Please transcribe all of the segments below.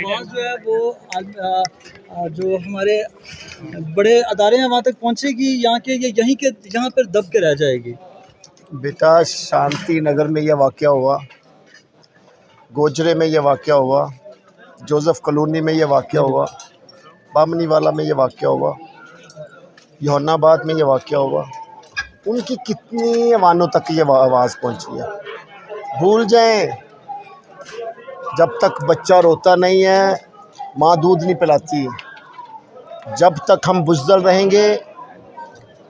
आवाज़ जो है वो जो हमारे बड़े अदारे हैं वहाँ तक पहुँचेगी, यहाँ पर दब के रह जाएगी। बेटा, शांति नगर में यह वाक़या हुआ, गोजरे में यह वाक़या हुआ, जोसेफ कॉलोनी में यह वाक़या हुआ, बामनी वाला में यह वाक़या हुआ, योहन्नाबाद में यह वाक़या हुआ। उनकी कितनी अवानों तक ये आवाज़ पहुंची है। भूल जाएं, जब तक बच्चा रोता नहीं है माँ दूध नहीं पिलाती। जब तक हम बुज़दिल रहेंगे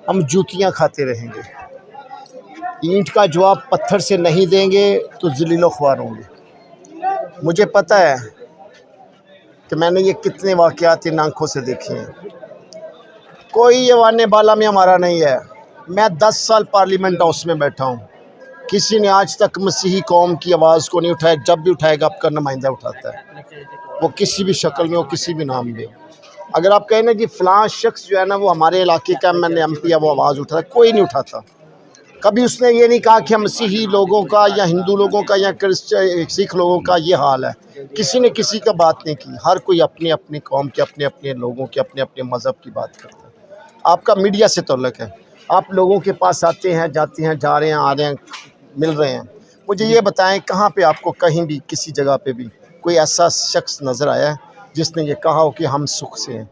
हम जूतियाँ खाते रहेंगे। ईंट का जवाब पत्थर से नहीं देंगे तो ज़लीलो ख्वार होंगे। मुझे पता है कि मैंने ये कितने वाक़यात इन आँखों से देखे हैं। कोई ये वाने बाला में हमारा नहीं है। मैं 10 साल पार्लियामेंट हाउस में बैठा हूँ, किसी ने आज तक मसीही कौम की आवाज़ को नहीं उठाया। जब भी उठाएगा आपका नुमाइंदा उठाता है, वो किसी भी शक्ल में हो, किसी भी नाम में हो। अगर आप कहें ना कि फ़लाँ शख्स जो है ना वो हमारे इलाके का एमपी है, वो आवाज़ उठाता है, कोई नहीं उठाता। कभी उसने ये नहीं कहा कि मसीही लोगों का या हिंदू लोगों का या सिख लोगों का ये हाल है। किसी ने किसी का बात नहीं की। हर कोई अपनी अपनी कौम के, अपने अपने लोगों के, अपने अपने मज़हब की बात करता है। आपका मीडिया से ताल्लुक़ है, आप लोगों के पास आते हैं, जाते हैं, जा रहे हैं, आ रहे हैं, मिल रहे हैं। मुझे ये बताएं, कहाँ पे आपको कहीं भी किसी जगह पे भी कोई ऐसा शख्स नज़र आया है जिसने ये कहा हो कि हम सुख से हैं?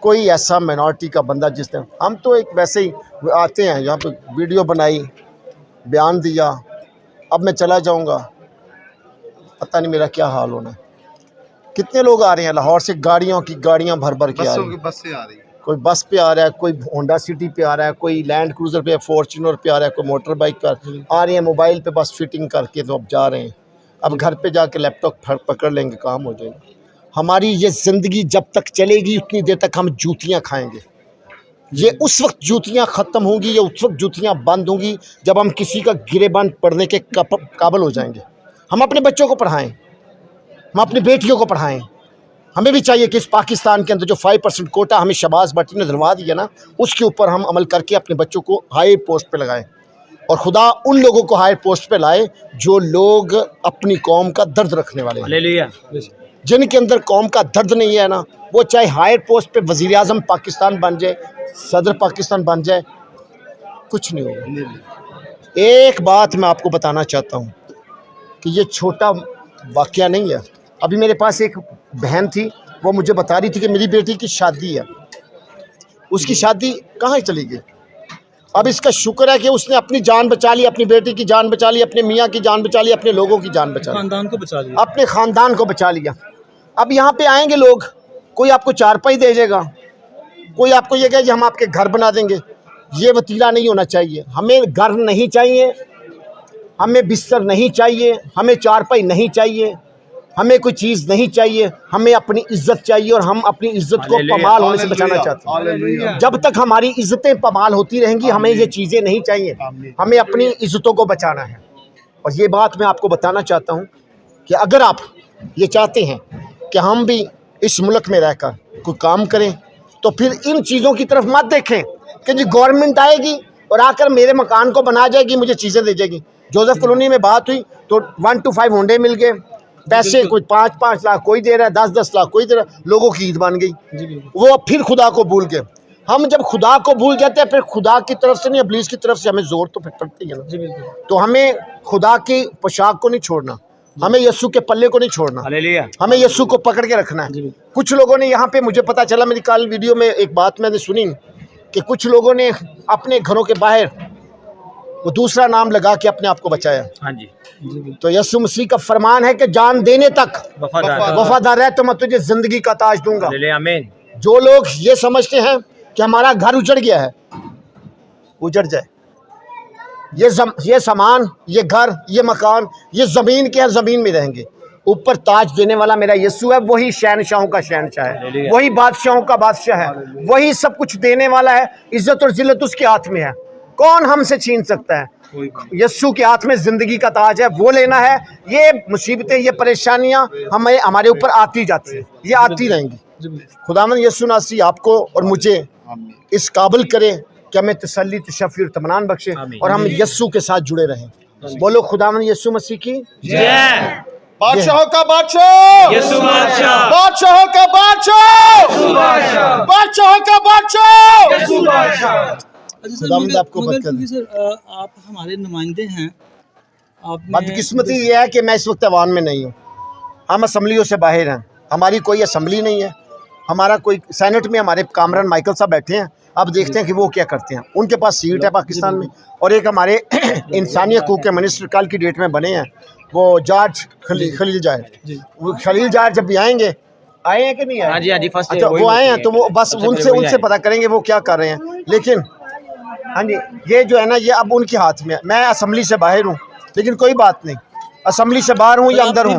कोई ऐसा मिनॉरिटी का बंदा जिसने, हम तो एक वैसे ही आते हैं, यहाँ पे वीडियो बनाई, बयान दिया, अब मैं चला जाऊँगा, पता नहीं मेरा क्या हाल होना है। कितने लोग आ रहे हैं लाहौर से, गाड़ियों की गाड़ियाँ भर भर के आ रही हैं। बस से आ रही है, कोई बस पे आ रहा है, कोई होंडा सिटी पे आ रहा है, कोई लैंड क्रूज़र पे, फॉर्च्यूनर पे आ रहा है, कोई मोटर बाइक पर आ रही है, मोबाइल पे बस फिटिंग करके तो अब जा रहे हैं। अब घर पे जाके लैपटॉप पकड़ लेंगे, काम हो जाएगा। हमारी ये ज़िंदगी जब तक चलेगी उतनी देर तक हम जूतियाँ खाएंगे। ये उस वक्त जूतियाँ ख़त्म होंगी, ये उस वक्त जूतियाँ बंद होंगी जब हम किसी का गिरेबान पढ़ने के काबिल हो जाएंगे। हम अपने बच्चों को पढ़ाएं, हम अपनी बेटियों को पढ़ाएं। हमें भी चाहिए कि इस पाकिस्तान के अंदर जो 5% कोटा हमें शहबाज भट्टी ने दिलवा दिया ना, उसके ऊपर हम अमल करके अपने बच्चों को हाई पोस्ट पे लगाएं। और खुदा उन लोगों को हाई पोस्ट पे लाए जो लोग अपनी कौम का दर्द रखने वाले हैं। जिनके अंदर कौम का दर्द नहीं है ना, वो चाहे हायर पोस्ट पे वज़ीर आज़म पाकिस्तान बन जाए, सदर पाकिस्तान बन जाए, कुछ नहीं होगा। एक बात मैं आपको बताना चाहता हूँ कि ये छोटा वाक़या नहीं है। अभी मेरे पास एक बहन थी, वो मुझे बता रही थी कि मेरी बेटी की शादी है, उसकी शादी कहाँ चली गई। अब इसका शुक्र है कि उसने अपनी जान बचा ली, अपनी बेटी की जान बचा ली, अपने मियाँ की जान बचा ली, अपने लोगों की जान बचा ली, खानदान को बचा लिया, अपने ख़ानदान को बचा लिया। अब यहाँ पे आएंगे लोग, कोई आपको चारपाई दे देगा, कोई आपको ये कहे कि हम आपके घर बना देंगे। ये वतीरा नहीं होना चाहिए। हमें घर नहीं चाहिए, हमें बिस्तर नहीं चाहिए, हमें चारपाई नहीं चाहिए, हमें कोई चीज़ नहीं चाहिए। हमें अपनी इज्जत चाहिए और हम अपनी इज्जत को पमाल होने से बचाना चाहते हैं। जब तक हमारी इज्जतें पमाल होती रहेंगी हमें ये चीज़ें नहीं चाहिए। हमें अपनी इज्जतों को बचाना है। और ये बात मैं आपको बताना चाहता हूँ कि अगर आप ये चाहते हैं कि हम भी इस मुल्क में रहकर कोई काम करें, तो फिर इन चीज़ों की तरफ मत देखें कि जी गवर्नमेंट आएगी और आकर मेरे मकान को बना जाएगी, मुझे चीज़ें दे जाएगी। जोसेफ कॉलोनी में बात हुई तो 1 to 5 होंडे मिल गए, पैसे कोई 5-5 लाख कोई दे रहा है, 10-10 लाख कोई दे रहा है, लोगों की ईद बन गई। वो फिर खुदा को भूल गए। हम जब खुदा को भूल जाते हैं फिर खुदा की तरफ से नहीं, इब्लीस की तरफ से हमें जोर तो फिर पड़ती है ना। तो हमें खुदा की पोशाक को नहीं छोड़ना, हमें यीशु के पल्ले को नहीं छोड़ना, हमें यीशु को पकड़ के रखना है। कुछ लोगों ने यहाँ पे, मुझे पता चला, मेरी कल वीडियो में एक बात मैंने सुनी कि कुछ लोगों ने अपने घरों के बाहर वो दूसरा नाम लगा के अपने आप को बचाया। हाँ जी। तो यीशु मसीह का फरमान है कि जान देने तक वफादार है तो मैं तुझे जिंदगी का ताज दूंगा। आमीन। जो लोग ये समझते हैं कि हमारा घर उजड़ गया है, उजड़ जाए। ये सामान, ये घर, ये मकान, ये ज़मीन के हैं, ज़मीन में रहेंगे। ऊपर ताज देने वाला मेरा यीशु है, वही शहनशाहों का शहनशाह है, वही बादशाहों का बादशाह है, वही सब कुछ देने वाला है। इज्जत और जिल्लत उसके हाथ में है, कौन हमसे छीन सकता है। यीशु के हाथ में ज़िंदगी का ताज है, वो लेना है। ये मुसीबतें, ये परेशानियां हमें हमारे ऊपर आती जाती है, ये आती रहेंगी। खुदावंद यीशु नासी आपको और मुझे इस काबिल करे कि हमें तसल्ली, तशफ़ी और तमन्नान बख्शे और हम यीशु के साथ जुड़े रहें। बोलो खुदावंद यीशु मसीह की जय। बादशाहों का बादशाह, यसु बादशाह, बादशाहों का बादशाह, बादशाहों का बादशाह। यसु बादशाह। अच्छा सर, खुदावंद आपको मगर बरकत क्योंकि सर आप हमारे नुमाइंदे हैं, आपने बदकिस्मती ये है कि मैं इस वक्त ऐवान में नहीं हूँ। हम असम्बलियों से बाहर हैं, हमारी कोई असम्बली नहीं है। हमारा कोई सेनेट में हमारे कामरान माइकल साहब बैठे हैं, अब देखते हैं कि वो क्या करते हैं। उनके पास सीट है पाकिस्तान में। और एक हमारे इंसानी हकूक़ के मिनिस्टर कल की डेट में बने हैं, वो जॉर्ज खलील जाहिर। वो खलील जाहिर जब भी आए हैं कि नहीं आए? हाँ जी, हाँ जी, फर्स्ट अच्छा, वो आए हैं तो वो बस उनसे पता करेंगे वो क्या कर रहे हैं। लेकिन हाँ जी, ये जो है ना, ये अब उनके हाथ में है। मैं असम्बली से बाहर हूँ, लेकिन कोई बात नहीं, असम्बली से बाहर हूँ या अंदर हूँ,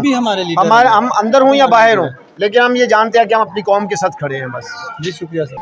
हम अंदर हूँ या बाहर हूँ, लेकिन हम ये जानते हैं कि हम अपनी कौम के साथ खड़े हैं बस। जी शुक्रिया सर।